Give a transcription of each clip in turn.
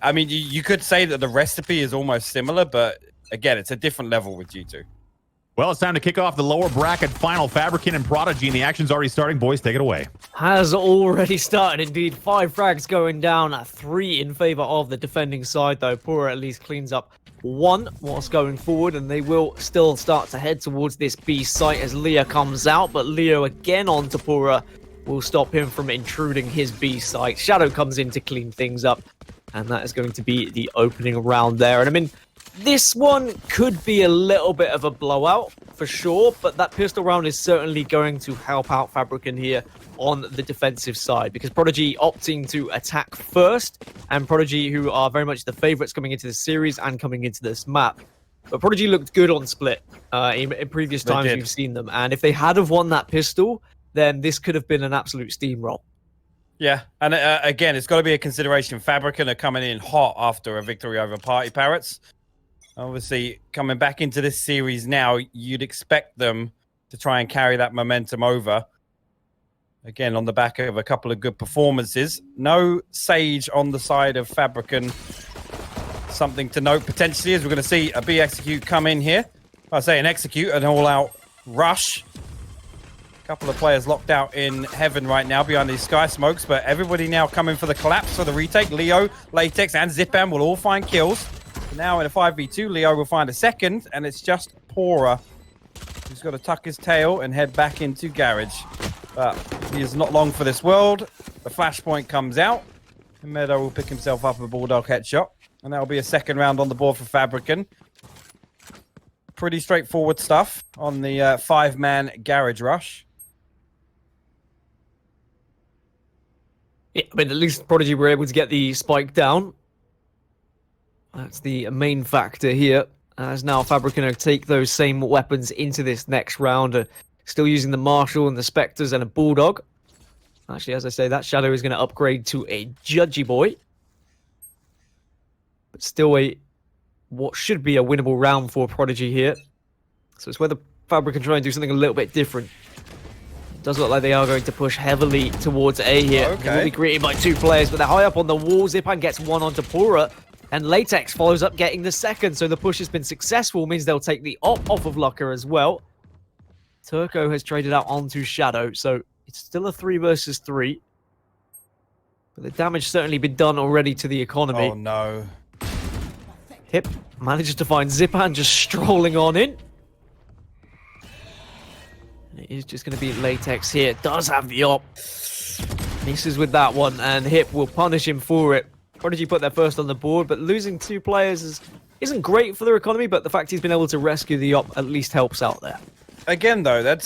I mean, you could say that the recipe is almost similar, but again, it's a different level with G2. Well, it's time to kick off the lower bracket final. FABRIKEN and Prodigy, and the action's already starting. Boys, take it away. Has already started, indeed. 5 frags going down, 3 in favor of the defending side, though. Pura at least cleans up 1 whilst going forward, and they will still start to head towards this B site as Leo comes out, but Leo again onto Pura will stop him from intruding his B site. Shadow comes in to clean things up, and that is going to be the opening round there. And I mean, this one could be a little bit of a blowout for sure, but that pistol round is certainly going to help out FABRIKEN here on the defensive side, because Prodigy opting to attack first, and Prodigy, who are very much the favorites coming into this series and coming into this map. But Prodigy looked good on split in previous times we've seen them, and if they had have won that pistol, then this could have been an absolute steamroll. Yeah, and again, it's got to be a consideration. FABRIKEN are coming in hot after a victory over Party Parrots. Obviously, coming back into this series now, you'd expect them to try and carry that momentum over. Again, on the back of a couple of good performances. No Sage on the side of FABRIKEN. Something to note potentially is we're going to see a B execute come in here. I say an execute, an all-out rush. A couple of players locked out in heaven right now behind these sky smokes, but everybody now coming for the collapse for the retake. Leo, Latex, and Zipan will all find kills. Now in a 5v2, Leo will find a second, and it's just Pora who's got to tuck his tail and head back into Garage. But he is not long for this world. The flashpoint comes out, and Meadow will pick himself up a Bulldog headshot, and that'll be a second round on the board for FABRIKEN. Pretty straightforward stuff on the 5-man Garage rush. Yeah, I mean, at least Prodigy were able to get the spike down. That's the main factor here, as now FABRIKEN take those same weapons into this next round. Still using the Marshall and the Spectres and a Bulldog. Actually, as I say, that Shadow is going to upgrade to a Judgy Boy. But still what should be a winnable round for Prodigy here. So it's whether FABRIKEN try and do something a little bit different. It does look like they are going to push heavily towards A here. Okay. They will be greeted by 2 players, but they're high up on the wall. Zipan gets 1 onto Pura. And Latex follows up getting the second, so the push has been successful, means they'll take the op off of Lucker as well. Turco has traded out onto Shadow, so it's still a 3 versus 3. But the damage certainly been done already to the economy. Oh no. Hip manages to find Zipan just strolling on in. And it is just going to be Latex here. Does have the op. Misses with that one, and Hip will punish him for it. Prodigy put their first on the board, but losing 2 players isn't great for their economy, but the fact he's been able to rescue the op at least helps out there. Again, though,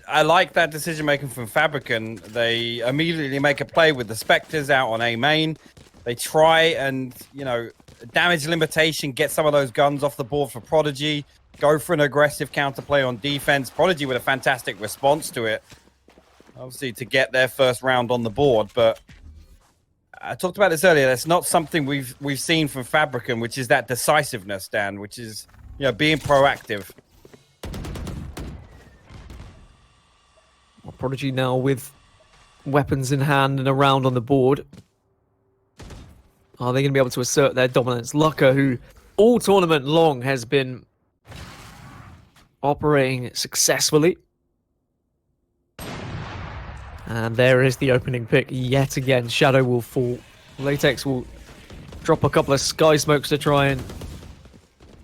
I like that decision-making from FABRIKEN. They immediately make a play with the Spectres out on A main. They try and, you know, damage limitation, get some of those guns off the board for Prodigy, go for an aggressive counterplay on defense. Prodigy with a fantastic response to it, obviously, to get their first round on the board, but I talked about this earlier. That's not something we've seen from FABRIKEN, which is that decisiveness, Dan, which is, you know, being proactive. Well, Prodigy now with weapons in hand and around on the board. Are they going to be able to assert their dominance? Lucker, who all tournament long has been operating successfully. And there is the opening pick yet again. Shadow will fall. Latex will drop a couple of Sky Smokes to try and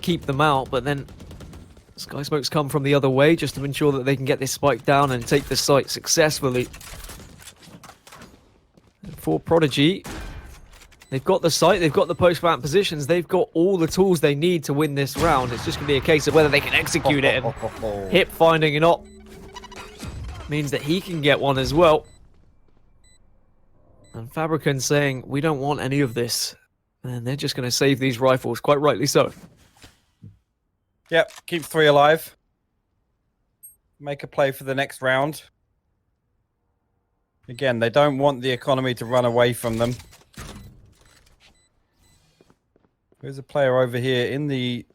keep them out, but then Sky Smokes come from the other way just to ensure that they can get this spike down and take the site successfully. And for Prodigy, they've got the site, they've got the post-plant positions, they've got all the tools they need to win this round. It's just going to be a case of whether they can execute it, and Hip finding an op means that he can get one as well. And FABRIKEN saying, we don't want any of this. And they're just going to save these rifles, quite rightly so. Yep, keep 3 alive. Make a play for the next round. Again, they don't want the economy to run away from them. There's a player over here in the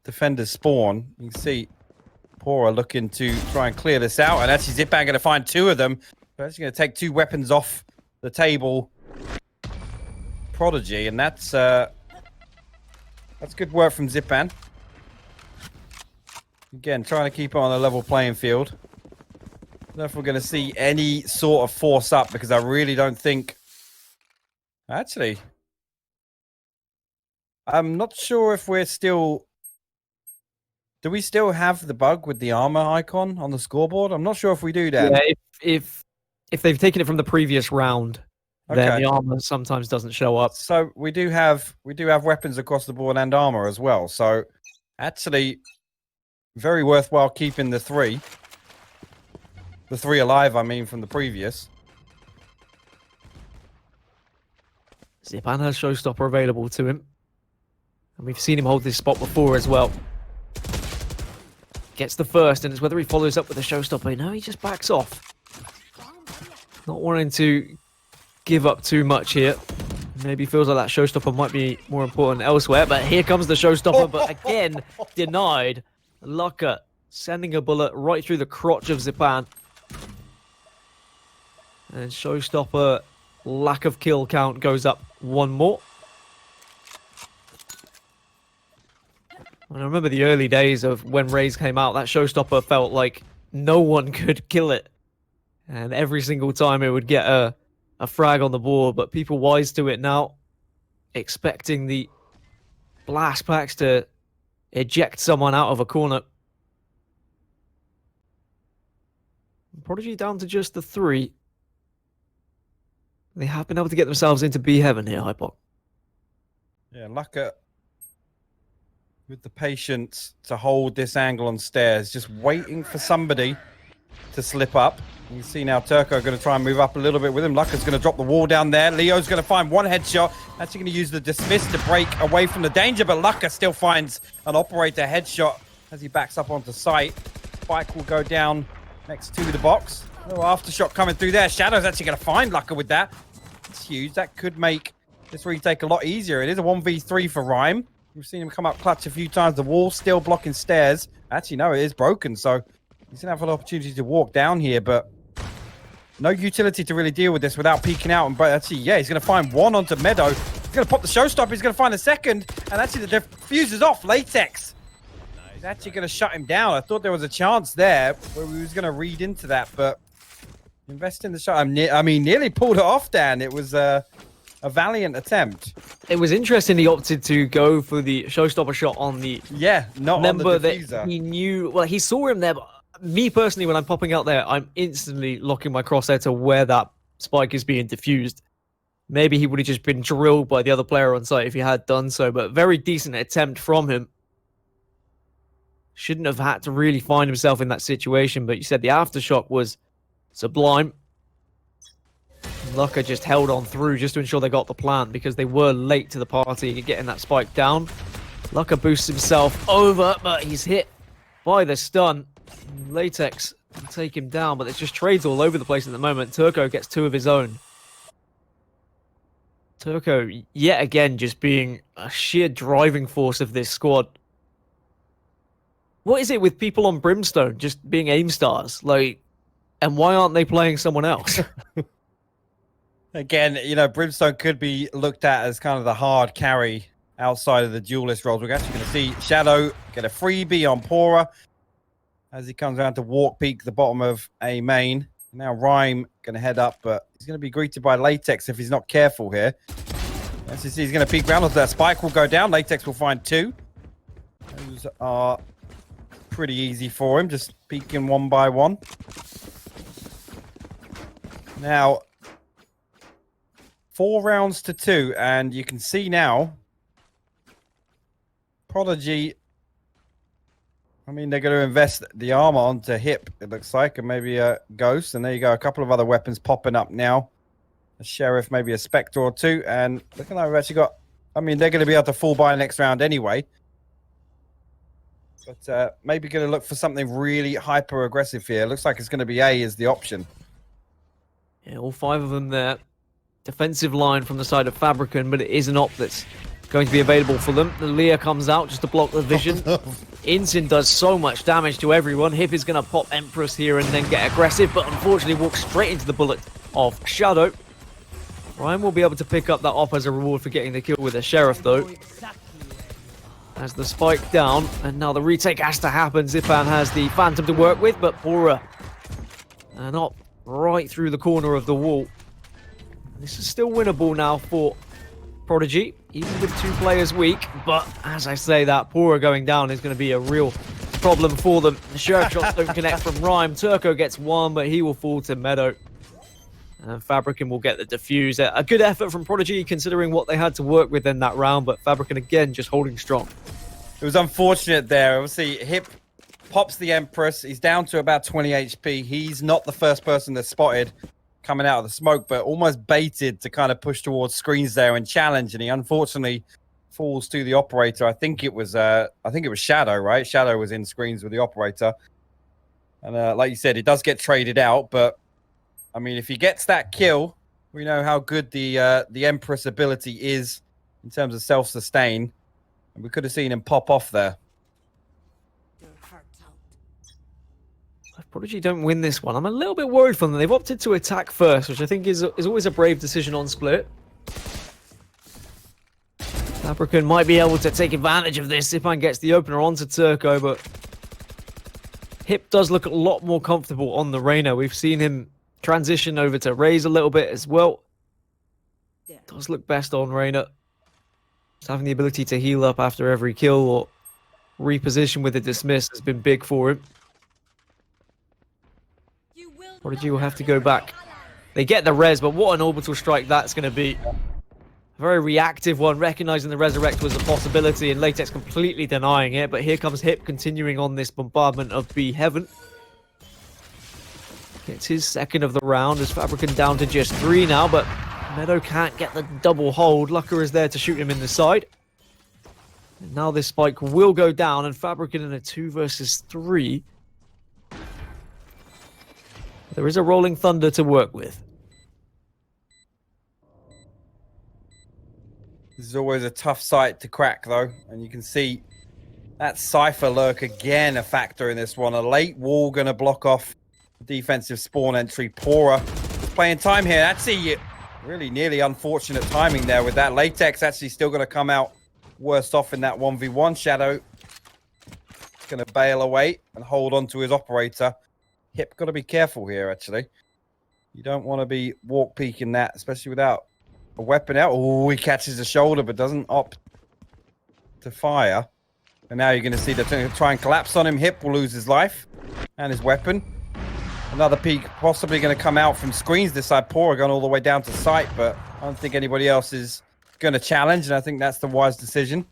defender's spawn. You can see Pora looking to try and clear this out, and actually Zipan going to find 2 of them. They're actually going to take 2 weapons off the table. Prodigy, and that's good work from Zipan. Again, trying to keep it on a level playing field. I don't know if we're going to see any sort of force up, because I really don't think... Actually, I'm not sure if we're still... Do we still have the bug with the armor icon on the scoreboard? I'm not sure if we do, Dan. Yeah, if they've taken it from the previous round, then the armor sometimes doesn't show up. So we do have weapons across the board and armor as well. So actually, very worthwhile keeping the three alive. I mean, from the previous. Zipan has Showstopper available to him, and we've seen him hold this spot before as well. Gets the first, and it's whether he follows up with a Showstopper. No, he just backs off. Not wanting to give up too much here. Maybe feels like that Showstopper might be more important elsewhere, but here comes the Showstopper, but again, denied. Lucka sending a bullet right through the crotch of Zipan. And Showstopper, lack of kill count, goes up one more. And I remember the early days of when Raze came out, that Showstopper felt like no one could kill it. And every single time it would get a frag on the board, but people wise to it now, expecting the blast packs to eject someone out of a corner. Prodigy down to just the 3. They have been able to get themselves into B heaven here, hypoc. Yeah, Lucka with the patience to hold this angle on stairs, just waiting for somebody to slip up. You see now Turco going to try and move up a little bit with him. Lucka's going to drop the wall down there. Leo's going to find one headshot. Actually going to use the dismiss to break away from the danger, but Lucka still finds an operator headshot as he backs up onto site. Spike will go down next to the box. Oh, aftershock coming through there. Shadow's actually going to find Lucka with that. It's huge. That could make this retake a lot easier. It is a 1v3 for Rhyme. We've seen him come up clutch a few times. The wall still blocking stairs. Actually, no, it is broken, so he's going to have an opportunity to walk down here, but no utility to really deal with this without peeking out. But actually, yeah, he's going to find one onto Meadow. He's going to pop the Showstopper. He's going to find a second, and actually the diffuse is off. Latex. He's actually going to shut him down. I thought there was a chance there where we was going to read into that, but invest in the shot. I mean, nearly pulled it off, Dan. It was a valiant attempt. It was interesting he opted to go for the Showstopper shot on the member that he knew. Well, he saw him there, but me personally, when I'm popping out there, I'm instantly locking my crosshair to where that spike is being diffused. Maybe he would have just been drilled by the other player on site if he had done so, but very decent attempt from him. Shouldn't have had to really find himself in that situation, but you said the aftershock was sublime. Lucka just held on through just to ensure they got the plant because they were late to the party getting that spike down. Lucka boosts himself over, but he's hit by the stun. Latex can take him down, but there's just trades all over the place at the moment. Turco gets 2 of his own. Turco, yet again, just being a sheer driving force of this squad. What is it with people on Brimstone just being aim stars? Like, and why aren't they playing someone else? Again, you know, Brimstone could be looked at as kind of the hard carry outside of the duelist roles. We're actually going to see Shadow get a freebie on Pora as he comes around to walk peek the bottom of A main. Now Rhyme going to head up, but he's going to be greeted by Latex if he's not careful here. As you see, he's going to peek round onto that. Spike will go down. Latex will find 2. Those are pretty easy for him, just peeking one by one. Now, 4 rounds to 2, and you can see now Prodigy, I mean, they're going to invest the armor onto Hip, it looks like, and maybe a Ghost, and there you go, a couple of other weapons popping up now. A Sheriff, maybe a Spectre or 2, and looking like we've actually got, I mean, they're going to be able to fall by next round anyway. But maybe going to look for something really hyper-aggressive here. Looks like it's going to be A as the option. Yeah, all 5 of them there. Defensive line from the side of FABRIKEN, but it is an op that's going to be available for them. The Leah comes out just to block the vision. Insin does so much damage to everyone. Hip is going to pop Empress here and then get aggressive, but unfortunately walks straight into the bullet of Shadow. Ryan will be able to pick up that op as a reward for getting the kill with the Sheriff, though. As the spike down, and now the retake has to happen. Zipan has the Phantom to work with, but Pora an op right through the corner of the wall. This is still winnable now for Prodigy, even with 2 players weak. But as I say, that Pora going down is going to be a real problem for them. The Sheriff shots don't connect from Rhyme. Turco gets 1, but he will fall to Meadow. And FABRIKEN will get the defuse. A good effort from Prodigy, considering what they had to work with in that round, but FABRIKEN again just holding strong. It was unfortunate there. Obviously, Hip pops the Empress. He's down to about 20 HP. He's not the first person that's spotted coming out of the smoke, but almost baited to kind of push towards screens there and challenge, and he unfortunately falls to the operator. I think it was Shadow, right? Shadow was in screens with the operator, and like you said, it does get traded out. But I mean, if he gets that kill, we know how good the Empress ability is in terms of self-sustain, and we could have seen him pop off there. If Prodigy don't win this one, I'm a little bit worried for them. They've opted to attack first, which I think is always a brave decision on split. FABRIKEN might be able to take advantage of this. Zipan gets the opener onto Turco, but Hip does look a lot more comfortable on the Reyna. We've seen him transition over to Raze a little bit as well. Does look best on Reyna. Just having the ability to heal up after every kill or reposition with a dismiss has been big for him. Prodigy will have to go back. They get the res, but what an orbital strike that's going to be. A very reactive one, recognizing the resurrect was a possibility, and Latex completely denying it. But here comes Hip continuing on this bombardment of B Heaven. Gets his second of the round as FABRIKEN down to just 3 now, but Meadow can't get the double hold. Lucker is there to shoot him in the side. And now this spike will go down, and FABRIKEN in a 2 versus 3. There is a Rolling Thunder to work with. This is always a tough site to crack, though, and you can see that Cypher lurk again a factor in this one. A late wall going to block off defensive spawn entry. Pora playing time here. Actually, really nearly unfortunate timing there with that. Latex actually still going to come out worse off in that 1v1. Shadow is going to bail away and hold on to his operator. Hip got to be careful here, actually. You don't want to be walk peeking that, especially without a weapon out. Oh, he catches the shoulder, but doesn't opt to fire. And now you're going to see they're going to try and collapse on him. Hip will lose his life and his weapon. Another peek possibly going to come out from screens this side. Pora going all the way down to sight, but I don't think anybody else is going to challenge, and I think that's the wise decision.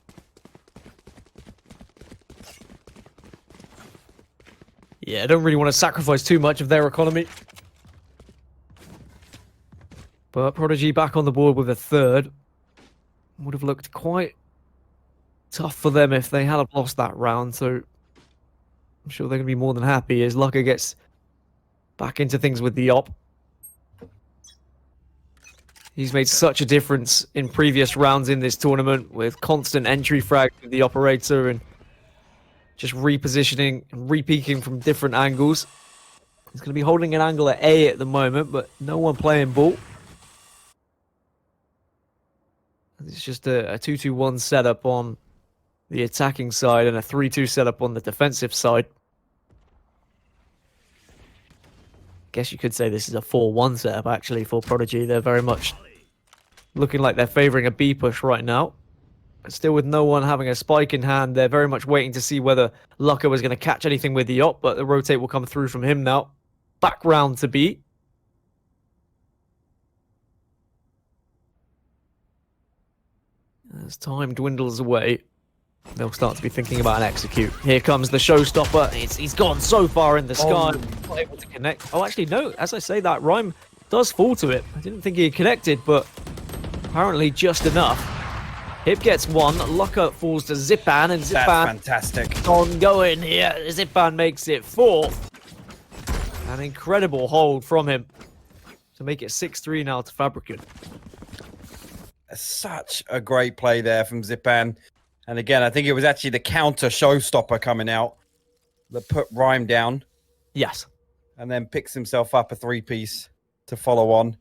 Yeah, I don't really want to sacrifice too much of their economy. But Prodigy back on the board with a 3rd. Would have looked quite tough for them if they had lost that round, so I'm sure they're going to be more than happy as Lucker gets back into things with the op. He's made such a difference in previous rounds in this tournament with constant entry frag with the operator and just repositioning and re-peeking from different angles. He's going to be holding an angle at A at the moment, but no one playing ball. It's just a 2-2-1 setup on the attacking side and a 3-2 setup on the defensive side. Guess you could say this is a 4-1 setup, actually, for Prodigy. They're very much looking like they're favoring a B push right now. Still with no one having a spike in hand, they're very much waiting to see whether Lucker was going to catch anything with the op, but the rotate will come through from him now. Back round to B. As time dwindles away, they'll start to be thinking about an execute. Here comes the showstopper. He's gone so far in the sky, not able to connect. Oh, actually, no. As I say that, Rhyme does fall to it. I didn't think he had connected, but apparently just enough. Hip gets 1. Lucker falls to Zipan, and Zipan... That's fantastic. Ongoing here. Zipan makes it 4. An incredible hold from him to make it 6-3 now to FABRIKEN. Such a great play there from Zipan. And again, I think it was actually the counter showstopper coming out that put Rhyme down. Yes. And then picks himself up a 3-piece to follow on.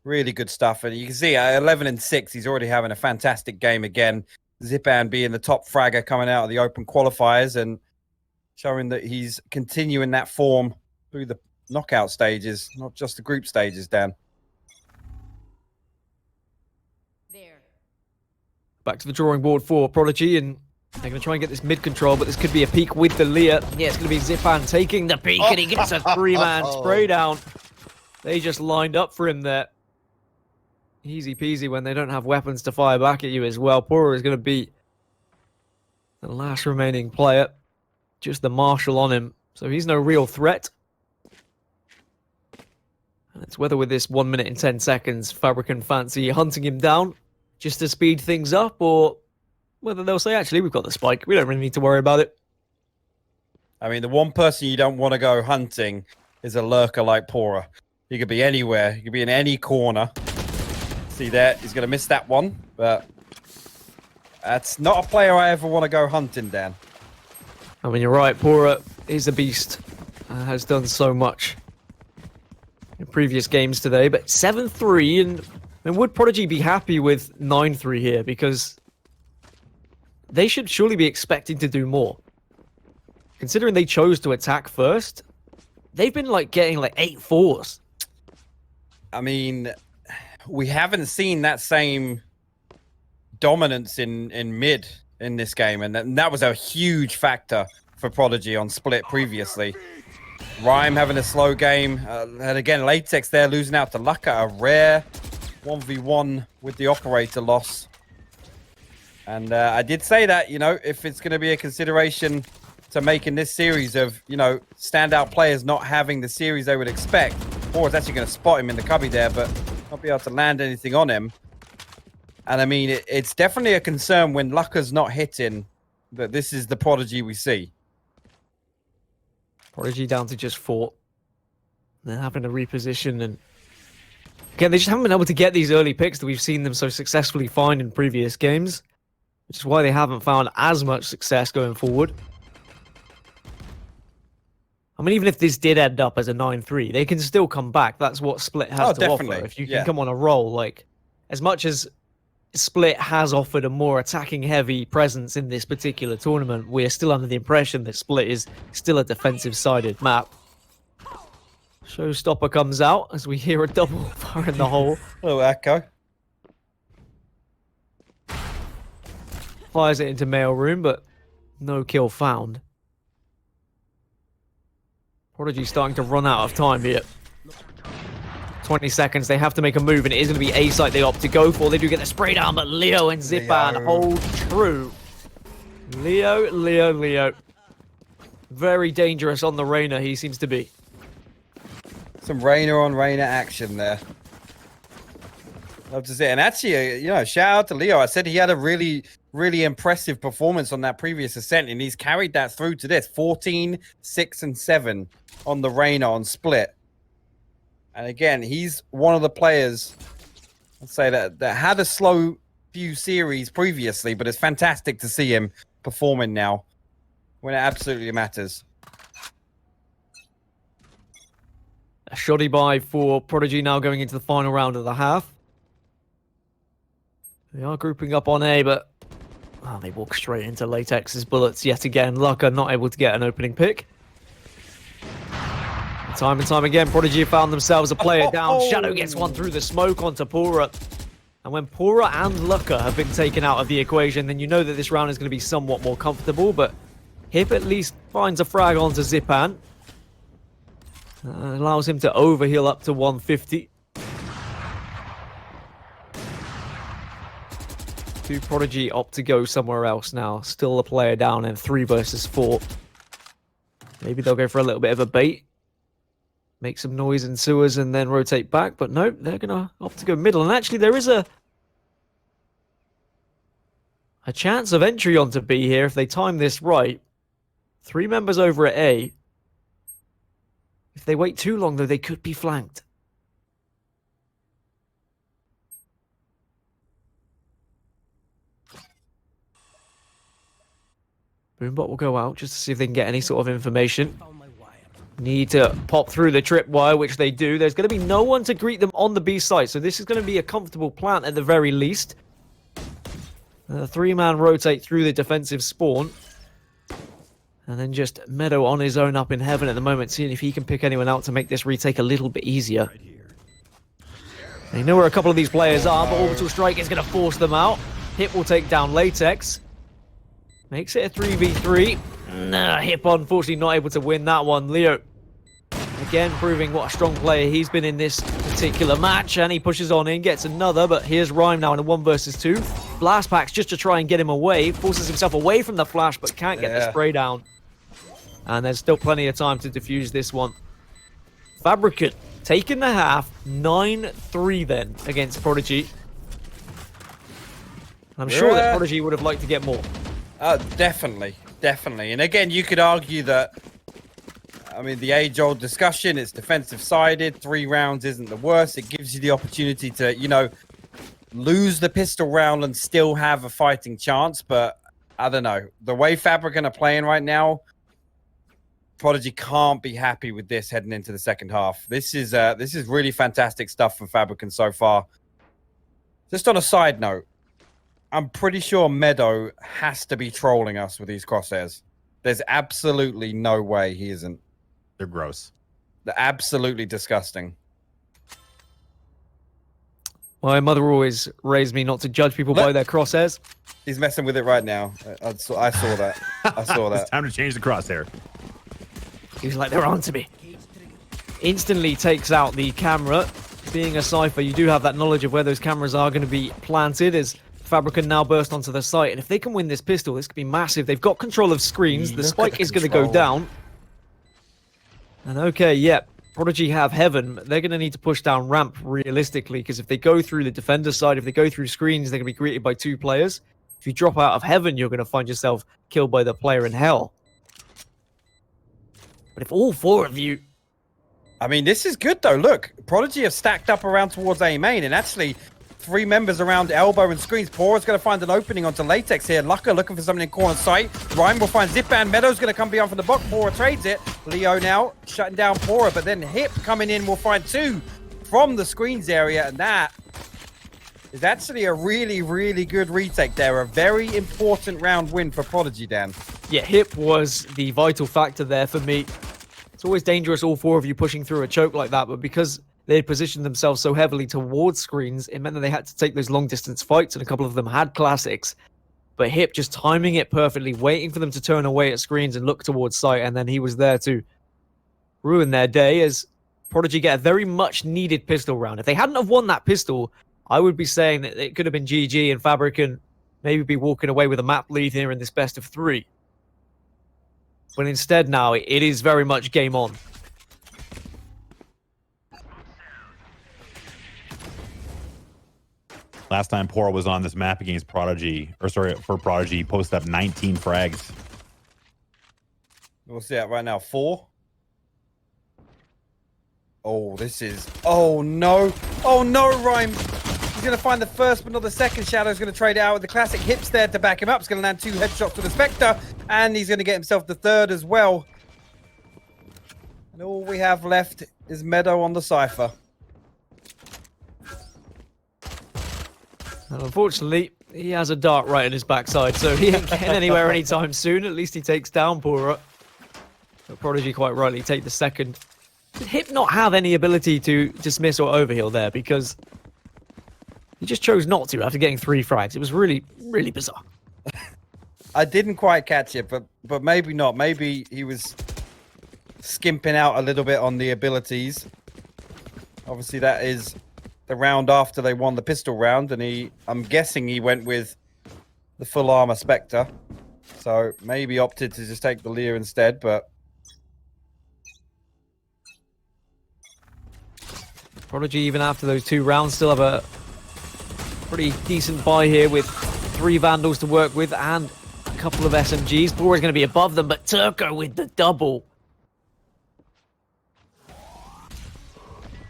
Really good stuff. And you can see at 11-6, he's already having a fantastic game again. Zipan being the top fragger coming out of the open qualifiers and showing that he's continuing that form through the knockout stages, not just the group stages, Dan. Back to the drawing board for Prodigy, and they're going to try and get this mid control, but this could be a peek with the Leah. Yeah, it's going to be Zipan taking the peek, and he gets a 3-man spray down. They just lined up for him there. Easy peasy when they don't have weapons to fire back at you as well. Pura is going to be the last remaining player. Just the marshal on him, so he's no real threat. And it's whether with this 1 minute and 10 seconds, FABRIKEN fancy hunting him down just to speed things up, or whether they'll say, actually, we've got the spike. We don't really need to worry about it. I mean, the one person you don't want to go hunting is a lurker like Pura. He could be anywhere. He could be in any corner. See there, he's going to miss that one, but that's not a player I ever want to go hunting, Dan. I mean, you're right, Pura is a beast. Has done so much in previous games today, but 7-3, and would Prodigy be happy with 9-3 here? Because they should surely be expecting to do more. Considering they chose to attack first, they've been like getting like 8-4s. I mean, we haven't seen that same dominance in mid in this game, and that was a huge factor for Prodigy on Split previously. Rhyme having a slow game, and again, Latex there losing out to Lucka, a rare 1v1 with the operator loss. And I did say that, you know, if it's going to be a consideration to making this series of, you know, standout players not having the series they would expect, or is actually going to spot him in the cubby there, but not be able to land anything on him. And I mean, it's definitely a concern when Lucka's not hitting that this is the Prodigy we see. Prodigy down to just 4. They're having to reposition, and again, they just haven't been able to get these early picks that we've seen them so successfully find in previous games, which is why they haven't found as much success going forward. I mean, even if this did end up as a 9-3, they can still come back. That's what Split has to offer. If you can come on a roll, like, as much as Split has offered a more attacking-heavy presence in this particular tournament, we're still under the impression that Split is still a defensive-sided map. Showstopper comes out as we hear a double fire in the hole. Oh, Echo. Fires it into mailroom, but no kill found. Prodigy starting to run out of time here. 20 seconds, they have to make a move, and it is going to be A site they opt to go for. They do get the spray down, but Leo and Zipan hold true. Leo. Very dangerous on the Reyna, he seems to be. Some Reyna on Reyna action there. Love to see it. And actually, you know, shout out to Leo. I said he had a really impressive performance on that previous ascent, and he's carried that through to this. 14, 6, and 7 on the Reyna on Split. And again, he's one of the players, I'd say, that had a slow few series previously, but it's fantastic to see him performing now when it absolutely matters. A shoddy buy for Prodigy now going into the final round of the half. They are grouping up on A, but they walk straight into Latex's bullets yet again. Lucka not able to get an opening pick. Time and time again, Prodigy have found themselves a player down. Shadow gets one through the smoke onto Pura. And when Pura and Lucka have been taken out of the equation, then you know that this round is going to be somewhat more comfortable. But Hip at least finds a frag onto Zipan. Allows him to overheal up to 150. Do Prodigy opt to go somewhere else now? Still a player down in 3 versus 4. Maybe they'll go for a little bit of a bait. Make some noise in sewers and then rotate back. But no, they're going to opt to go middle. And actually, there is a chance of entry onto B here if they time this right. 3 members over at A. If they wait too long, though, they could be flanked. Boombot will go out just to see if they can get any sort of information. need to pop through the tripwire, which they do. There's going to be no one to greet them on the B side, so this is going to be a comfortable plant at the very least. The three-man rotate through the defensive spawn. And then just Meadow on his own up in heaven at the moment, seeing if he can pick anyone out to make this retake a little bit easier. They know where a couple of these players are, but Orbital Strike is going to force them out. Hip will take down Latex. Makes it a 3v3. Nah, Hip unfortunately not able to win that one. Leo, again, proving what a strong player he's been in this particular match. And he pushes on in, gets another, but here's Rhyme now in a 1 versus 2. Blast Packs just to try and get him away. Forces himself away from the flash, but can't get the spray down. And there's still plenty of time to defuse this one. FABRIKEN taking the half, 9-3 then against Prodigy. I'm sure that Prodigy would have liked to get more. Definitely. And again, you could argue that, I mean, the age-old discussion, it's defensive-sided. 3 rounds isn't the worst. It gives you the opportunity to, you know, lose the pistol round and still have a fighting chance. But I don't know. The way FABRIKEN are playing right now, Prodigy can't be happy with this heading into the second half. This is really fantastic stuff from FABRIKEN so far. Just on a side note, I'm pretty sure Meadow has to be trolling us with these crosshairs. There's absolutely no way he isn't. They're gross. They're absolutely disgusting. My mother always raised me not to judge people by their crosshairs. He's messing with it right now. I saw that. I saw that. It's time to change the crosshair. He was like, they're on to me. Instantly takes out the camera. Being a Cypher, you do have that knowledge of where those cameras are going to be planted as FABRIKEN now burst onto the site. And if they can win this pistol, this could be massive. They've got control of screens. The spike is going to go down. And okay, yeah, Prodigy have heaven. They're going to need to push down ramp realistically, because if they go through the defender side, if they go through screens, they're going to be greeted by 2 players. If you drop out of heaven, you're going to find yourself killed by the player in hell. But if all 4 of you... I mean, this is good, though. Look, Prodigy have stacked up around towards A main, and actually 3 members around elbow and screens. Pora's going to find an opening onto Latex here. Lucka looking for something in corner sight. Rhyme will find Zipband. Meadow's going to come beyond from the block. Pora trades it. Leo now shutting down Pora, but then Hip coming in will find 2 from the screens area, and that is actually a really, really good retake there. A very important round win for Prodigy, Dan. Yeah, Hip was the vital factor there for me. It's always dangerous, all 4 of you pushing through a choke like that, but because they had positioned themselves so heavily towards screens, it meant that they had to take those long-distance fights, and a couple of them had classics. But Hip just timing it perfectly, waiting for them to turn away at screens and look towards sight, and then he was there to ruin their day as Prodigy get a very much-needed pistol round. If they hadn't have won that pistol, I would be saying that it could have been GG and FABRIKEN maybe be walking away with a map lead here in this best of 3. But instead now, it is very much game on. Last time Pora was on this map against Prodigy, or sorry, for Prodigy, he posted up 19 frags. We'll see that right now. 4. Oh, this is... Oh, no. Oh, no, Rhyme. He's going to find the first, but not the second. Shadow's going to trade it out with the classic Hips there to back him up. He's going to land 2 headshots to the Spectre, and he's going to get himself the 3rd as well. And all we have left is Meadow on the Cypher. And unfortunately, he has a dart right in his backside, so he ain't getting anywhere anytime soon. At least he takes down Pora. But Prodigy quite rightly take the 2nd. Did Hip not have any ability to dismiss or overheal there? Because he just chose not to after getting 3 frags. It was really, really bizarre. I didn't quite catch it, but maybe not. Maybe he was skimping out a little bit on the abilities. Obviously, that is the round after they won the pistol round, and I'm guessing he went with the full armor Spectre. So maybe opted to just take the Lear instead, but... Prodigy, even after those 2 rounds, still have a pretty decent buy here with 3 Vandals to work with and a couple of SMGs. Pora is going to be above them, but Turco with the double.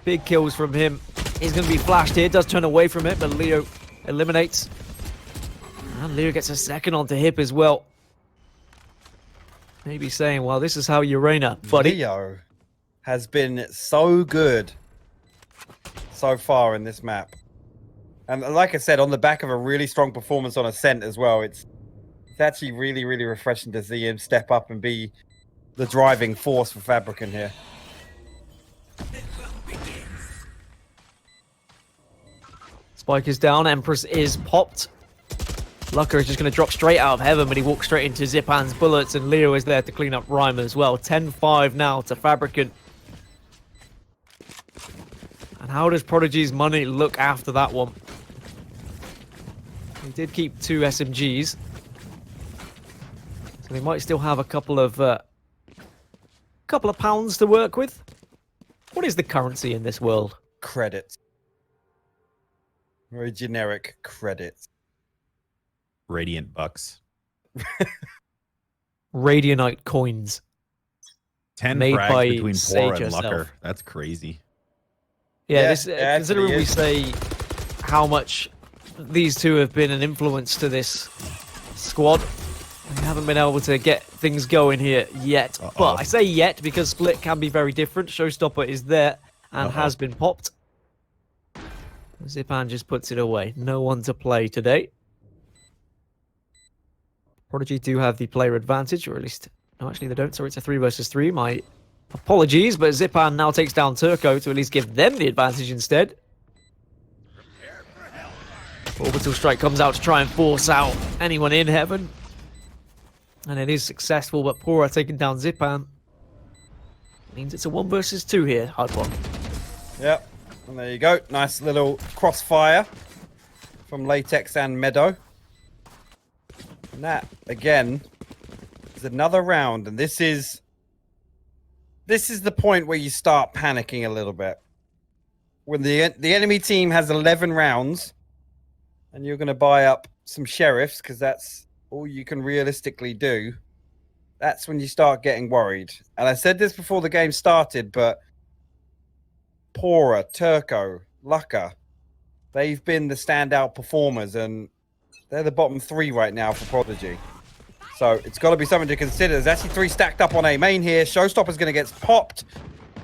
Big kills from him. He's going to be flashed here. Does turn away from it, but Leo eliminates. And Leo gets a 2nd onto Hip as well. Maybe saying, well, this is how you reign up, buddy. Leo. has been so good so far in this map. And like I said, on the back of a really strong performance on Ascent as well, it's actually really, really refreshing to see him step up and be the driving force for FABRIKEN here. Spike is down, Empress is popped. Lucker is just going to drop straight out of heaven, but he walks straight into Zipan's bullets, and Leo is there to clean up Rhyme as well. 10-5 now to FABRIKEN. And how does Prodigy's money look after that one? He did keep 2 SMGs. So they might still have a couple of pounds to work with. What is the currency in this world? Credits. Very generic credits. Radiant bucks. Radianite coins. 10 made frags by between Sage Pora and Lucker. herself. That's crazy. Yeah, Yeah, considering we is. say how much these two have been an influence to this squad, we haven't been able to get things going here yet. But I say yet because Split can be very different. Showstopper is there and has been popped. Zipan just puts it away. No one to play today. Prodigy do have the player advantage, or at least... No, actually they don't, so it's a 3 versus 3. My apologies, but Zipan now takes down Turco to at least give them the advantage instead. Orbital Strike comes out to try and force out anyone in heaven. And it is successful, but Pora taking down Zipan. Means it's a 1 versus 2 here, hypoc. Yep, and there you go. Nice little crossfire from Latex and Meadow. And that, again, is another round, and this is the point where you start panicking a little bit. When the enemy team has 11 rounds, and you're going to buy up some sheriffs, because that's all you can realistically do, that's when you start getting worried. And I said this before the game started, but Pora, Turco, Lucker, they've been the standout performers, and they're the bottom 3 right now for Prodigy. So it's got to be something to consider. There's actually 3 stacked up on A main here. Showstopper's going to get popped.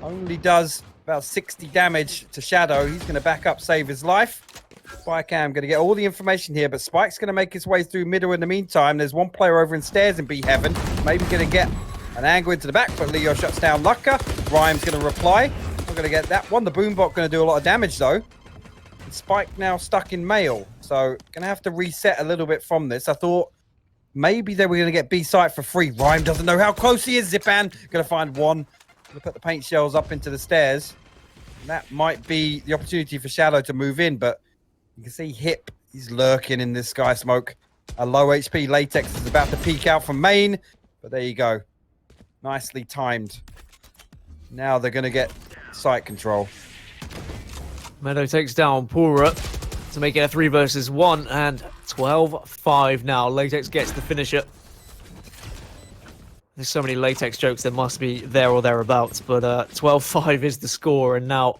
Only does about 60 damage to Shadow. He's going to back up, save his life. Spycam going to get all the information here, but Spike's going to make his way through middle in the meantime. There's one player over in stairs in B Heaven. Maybe going to get an angle into the back, but Leo shuts down Lucker. Rhyme's going to reply. Not going to get that one. The Boombot going to do a lot of damage, though. And Spike now stuck in mail. So going to have to reset a little bit from this. I thought maybe they were going to get B site for free. Rhyme doesn't know how close he is. Zipan going to find one. Going to put the paint shells up into the stairs. And that might be the opportunity for Shadow to move in, but you can see Hip, he's lurking in this sky smoke. A low HP Latex is about to peek out from main, but there you go. Nicely timed. Now they're going to get site control. Meadow takes down Pura to make it a 3 versus 1, and 12-5 now. Latex gets the finisher. There's so many Latex jokes, there must be there or thereabouts, but 12-5 is the score, and now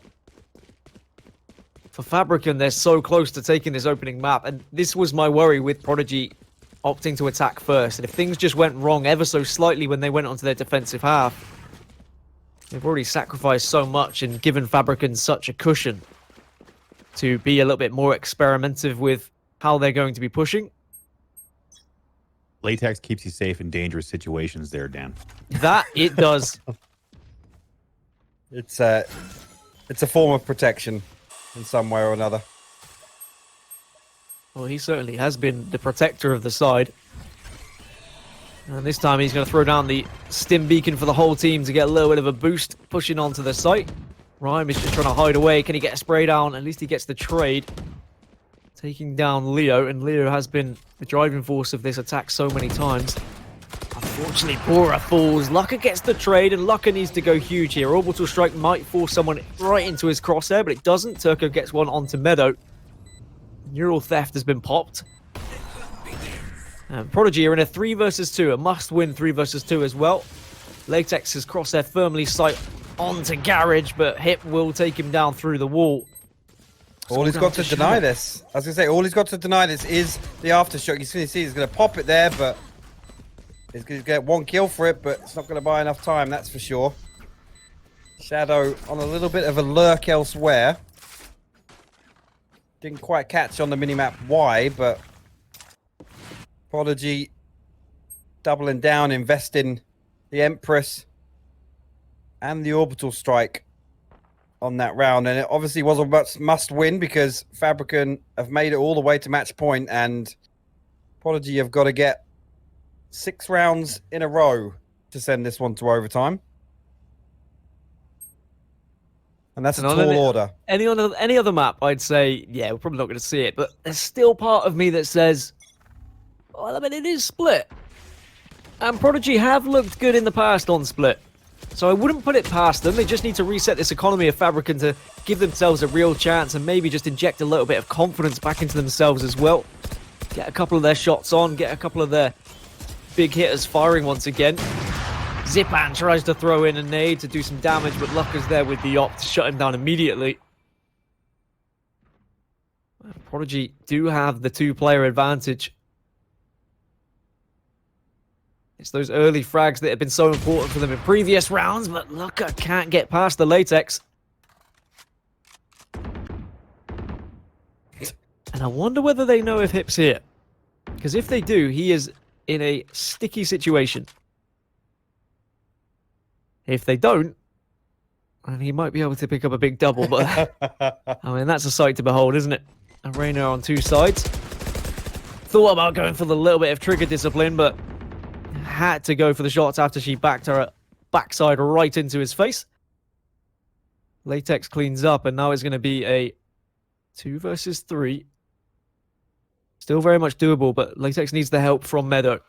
for FABRIKEN, they're so close to taking this opening map, and this was my worry with Prodigy opting to attack first. And if things just went wrong ever so slightly when they went onto their defensive half, they've already sacrificed so much and given FABRIKEN such a cushion to be a little bit more experimentative with how they're going to be pushing. Latex keeps you safe in dangerous situations there, Dan. That it does. It's a form of protection in some way or another. Well, he certainly has been the protector of the side. And this time he's going to throw down the stim beacon for the whole team to get a little bit of a boost, pushing onto the site. Rhyme is just trying to hide away. Can he get a spray down? At least he gets the trade. Taking down Leo, and Leo has been the driving force of this attack so many times. Unfortunately, Pora falls. Lucker gets the trade, and Lucker needs to go huge here. Orbital Strike might force someone right into his crosshair, but it doesn't. Turco gets one onto Meadow. Neural Theft has been popped. And Prodigy are in a 3 versus 2, a must-win 3 versus 2 as well. Latex's crosshair firmly sight onto Garage, but Hip will take him down through the wall. All he's got to deny this. I was going to say, all he's got to deny this is the aftershock. He's going to see he's going to pop it there, but he's going to get 1 kill for it, but it's not going to buy enough time, that's for sure. Shadow on a little bit of a lurk elsewhere. Didn't quite catch on the minimap why, but Prodigy doubling down, investing the Empress and the orbital strike on that round. And it obviously was a must win because FABRIKEN have made it all the way to match point, and Prodigy have got to get 6 rounds in a row to send this one to overtime. And that's a tall order. Any other map, I'd say, yeah, we're probably not going to see it. But there's still part of me that says, well, I mean, it is split. And Prodigy have looked good in the past on split. So I wouldn't put it past them. They just need to reset this economy of FABRIKEN to give themselves a real chance and maybe just inject a little bit of confidence back into themselves as well. Get a couple of their shots on, get a couple of their big hitters firing once again. Zipan tries to throw in a nade to do some damage, but Luck is there with the op to shut him down immediately. Prodigy do have the 2-player advantage. It's those early frags that have been so important for them in previous rounds, but Lucca can't get past the latex. And I wonder whether they know if Hip's here. Because if they do, he is in a sticky situation. If they don't, then he might be able to pick up a big double, but I mean, that's a sight to behold, isn't it? Arena on 2 sides. Thought about going for the little bit of trigger discipline, but had to go for the shots after she backed her backside right into his face. Latex cleans up, and now it's going to be a 2 versus 3. Still very much doable, but Latex needs the help from Meadow.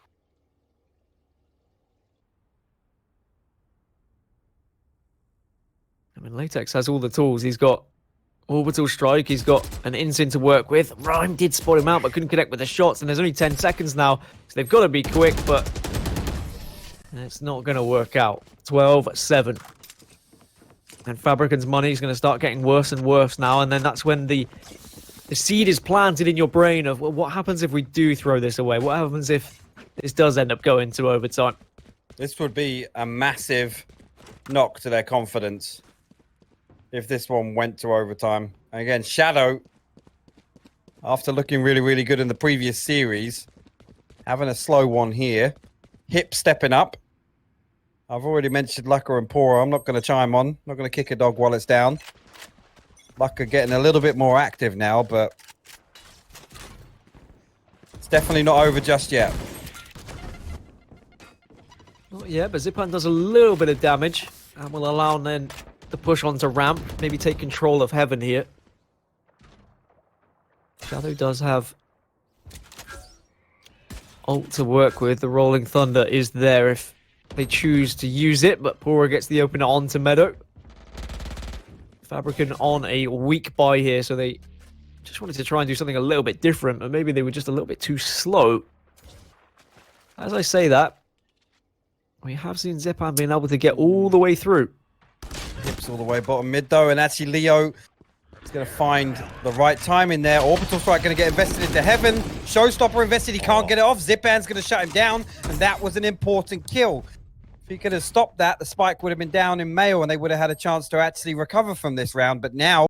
I mean, Latex has all the tools. He's got orbital strike. He's got an instant to work with. Rhyme did spot him out, but couldn't connect with the shots. And there's only 10 seconds now, so they've got to be quick, but it's not going to work out. 12-7. And FABRIKEN's money is going to start getting worse and worse now. And then that's when the seed is planted in your brain of, well, what happens if we do throw this away? What happens if this does end up going to overtime? This would be a massive knock to their confidence if this one went to overtime. And again, Shadow, after looking really, really good in the previous series, having a slow one here. Hip stepping up. I've already mentioned Lucca and Pora. I'm not going to chime on. Not going to kick a dog while it's down. Lucca getting a little bit more active now, but it's definitely not over just yet. Not yet, but Zipan does a little bit of damage and will allow then the push onto ramp. Maybe take control of Heaven here. Shadow does have ult to work with. The Rolling Thunder is there if they choose to use it, but Pora gets the opener onto Meadow. FABRIKEN on a weak buy here, so they just wanted to try and do something a little bit different, but maybe they were just a little bit too slow. As I say that, we have seen Zipan being able to get all the way through. Hips all the way bottom mid though, and actually Leo is going to find the right time in there. Orbital Strike going to get invested into Heaven. Showstopper invested, he can't get it off. Zipan's going to shut him down, and that was an important kill. If he could have stopped that, the spike would have been down in Mayo, and they would have had a chance to actually recover from this round. But now